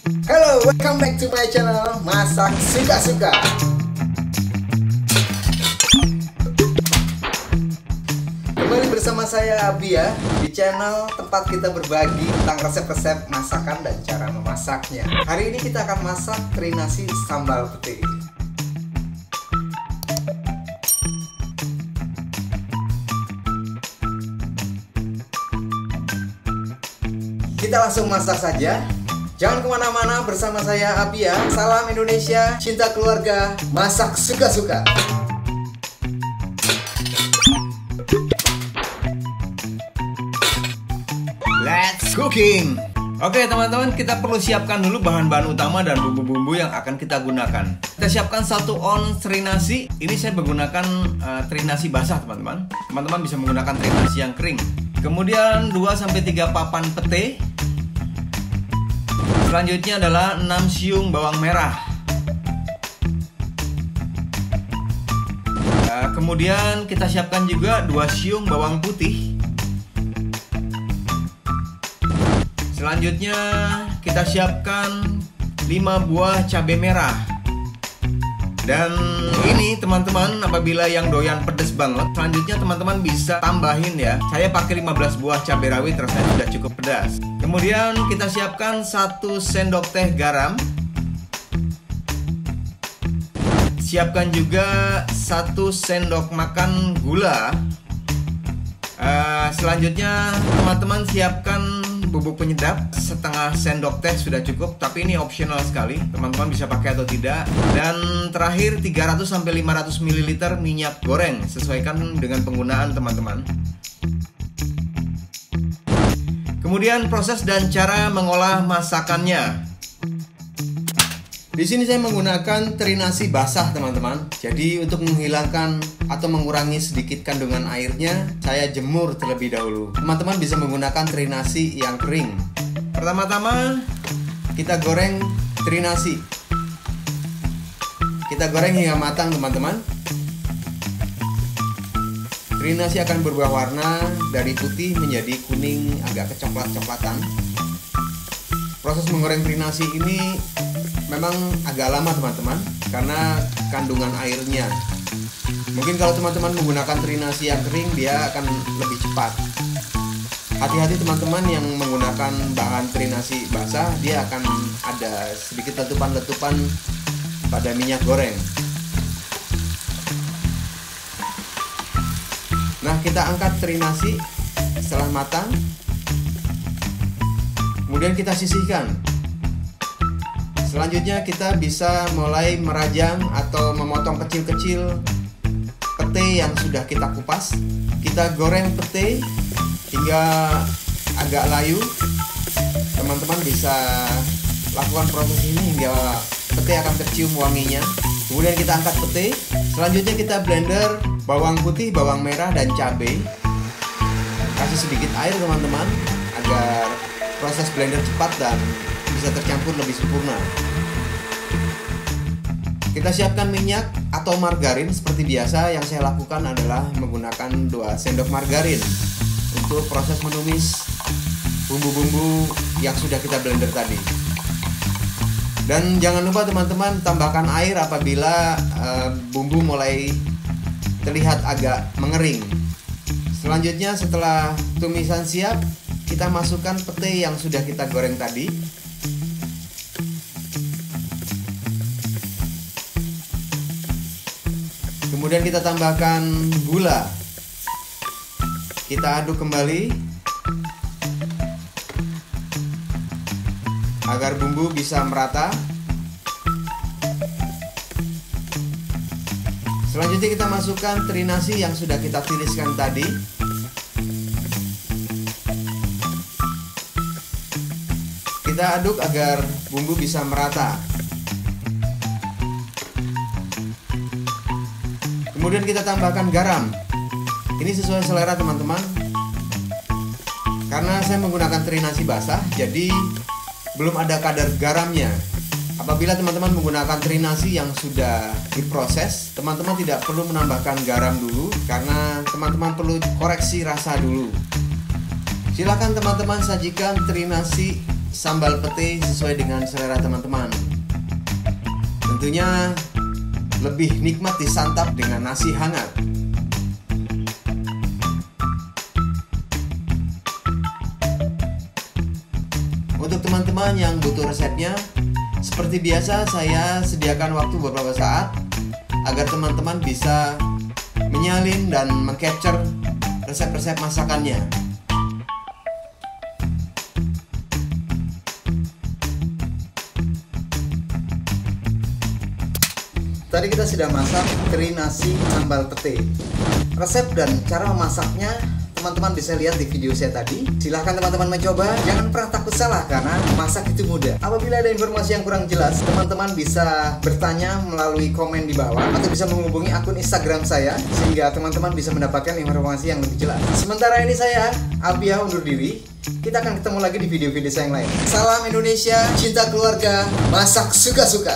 Halo, welcome back to my channel Masak Suka-Suka. Kembali bersama saya Abia di channel tempat kita berbagi tentang resep-resep masakan dan cara memasaknya. Hari ini kita akan masak teri nasi sambal pete. Kita langsung masak saja. Jangan kemana-mana, bersama saya Abia. Salam Indonesia, cinta keluarga, masak suka-suka. Let's cooking. Oke teman-teman, kita perlu siapkan dulu bahan-bahan utama dan bumbu-bumbu yang akan kita gunakan. Kita siapkan 1 ons teri nasi. Ini saya menggunakan teri nasi basah teman-teman. Teman-teman bisa menggunakan teri nasi yang kering. Kemudian 2-3 papan pete. Selanjutnya adalah 6 siung bawang merah. Kemudian kita siapkan juga 2 siung bawang putih. Selanjutnya kita siapkan 5 buah cabai merah. Dan ini teman-teman, apabila yang doyan pedas banget, selanjutnya teman-teman bisa tambahin ya. Saya pakai 15 buah cabai rawit, rasanya sudah cukup pedas. Kemudian kita siapkan 1 sendok teh garam. Siapkan juga 1 sendok makan gula. Selanjutnya teman-teman siapkan bubuk penyedap, setengah sendok teh sudah cukup, tapi ini optional sekali, teman-teman bisa pakai atau tidak. Dan terakhir 300-500 ml minyak goreng, sesuaikan dengan penggunaan teman-teman. Kemudian proses dan cara mengolah masakannya. Di sini saya menggunakan teri nasi basah teman-teman. Jadi untuk menghilangkan atau mengurangi sedikit kandungan airnya, saya jemur terlebih dahulu. Teman-teman bisa menggunakan teri nasi yang kering. Pertama-tama kita goreng teri nasi. Kita goreng hingga matang teman-teman. Teri nasi akan berubah warna dari putih menjadi kuning agak kecoklat-coklatan. Proses menggoreng teri nasi ini memang agak lama teman-teman, karena kandungan airnya. Mungkin kalau teman-teman menggunakan teri nasi yang kering, dia akan lebih cepat. Hati-hati teman-teman yang menggunakan bahan teri nasi basah, dia akan ada sedikit letupan-letupan pada minyak goreng. Nah, kita angkat teri nasi setelah matang. Kemudian kita sisihkan. Selanjutnya kita bisa mulai merajang atau memotong kecil-kecil pete yang sudah kita kupas. Kita goreng pete hingga agak layu. Teman-teman bisa lakukan proses ini hingga pete akan tercium wanginya. Kemudian kita angkat pete. Selanjutnya kita blender bawang putih, bawang merah, dan cabai. Kasih sedikit air teman-teman agar proses blender cepat dan bisa tercampur lebih sempurna. Kita siapkan minyak atau margarin seperti biasa. Yang saya lakukan adalah menggunakan 2 sendok margarin untuk proses menumis bumbu-bumbu yang sudah kita blender tadi. Dan jangan lupa teman-teman tambahkan air apabila bumbu mulai terlihat agak mengering. Selanjutnya setelah tumisan siap, kita masukkan pete yang sudah kita goreng tadi. Kemudian kita tambahkan gula. Kita aduk kembali agar bumbu bisa merata. Selanjutnya kita masukkan teri nasi yang sudah kita tiriskan tadi. Kita aduk agar bumbu bisa merata. Kemudian kita tambahkan garam. Ini sesuai selera teman-teman. Karena saya menggunakan teri nasi basah, jadi belum ada kadar garamnya. Apabila teman-teman menggunakan teri nasi yang sudah diproses, teman-teman tidak perlu menambahkan garam dulu, karena teman-teman perlu koreksi rasa dulu. Silakan teman-teman sajikan teri nasi sambal pete sesuai dengan selera teman-teman. Tentunya lebih nikmat disantap dengan nasi hangat. Untuk teman-teman yang butuh resepnya, seperti biasa saya sediakan waktu beberapa saat agar teman-teman bisa menyalin dan mengcapture resep-resep masakannya. Tadi kita sudah masak teri nasi sambal pete. Resep dan cara memasaknya teman-teman bisa lihat di video saya tadi. Silahkan teman-teman mencoba. Jangan pernah takut salah karena masak itu mudah. Apabila ada informasi yang kurang jelas, teman-teman bisa bertanya melalui komen di bawah atau bisa menghubungi akun Instagram saya sehingga teman-teman bisa mendapatkan informasi yang lebih jelas. Sementara ini saya Abia undur diri. Kita akan ketemu lagi di video-video saya yang lain. Salam Indonesia, cinta keluarga, masak suka-suka.